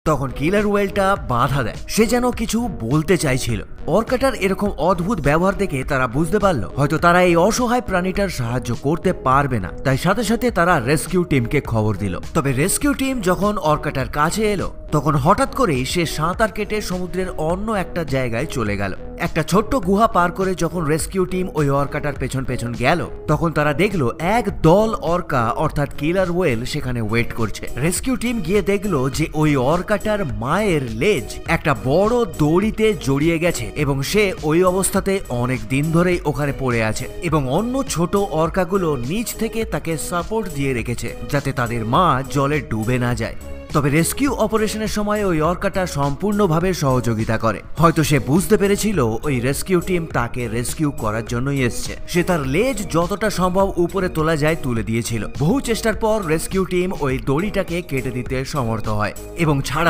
তখন কিলার ওয়েলটা বাধা দেয়, সে যেন কিছু বলতে চাইছিল। অর্কাটার এরকম অদ্ভুত ব্যবহার দেখে তারা বুঝতে পারলো হয়তো তারা এই অসহায় প্রাণীটার সাহায্য করতে পারবে না, তাই সাথে সাথে তারা রেস্কিউ টিমকে খবর দিল। তবে রেস্কিউ টিম যখন অর্কাটার কাছে এলো তখন হঠাৎ করেই সে সাঁতার কেটে সমুদ্রের অন্য একটা জায়গায় চলে গেল। একটা ছোট্ট গুহা পার করে যখন রেস্কিউ টিম ওই অর্কাটার পেছন পেছন গেল তখন তারা দেখলো এক দল অর্কা অর্থাৎ কিলার ওয়েল সেখানে ওয়েট করছে। রেস্কিউ টিম গিয়ে দেখলো যে ওই অর্কাটার মায়ের লেজ একটা বড় দড়িতে জড়িয়ে গেছে এবং সে ওই অবস্থাতে অনেক দিন ধরেই ওখানে পড়ে আছে এবং অন্য ছোট অর্কাগুলো নিচ থেকে তাকে সাপোর্ট দিয়ে রেখেছে যাতে তাদের মা জলে ডুবে না যায়। তবে রেস্কিউ অপারেশনের সময় ওই অর্কাটা সম্পূর্ণভাবে সহযোগিতা করে। হয়তো সে বুঝতে পেরেছিল ওই রেস্কিউ টিম তাকে রেস্কিউ করার জন্যই এসছে। সে তার লেজ যতটা সম্ভব উপরে তোলা যায় তুলে দিয়েছিল। বহু চেষ্টার পর রেস্কিউ টিম ওই দড়িটাকে কেটে দিতে সমর্থ হয় এবং ছাড়া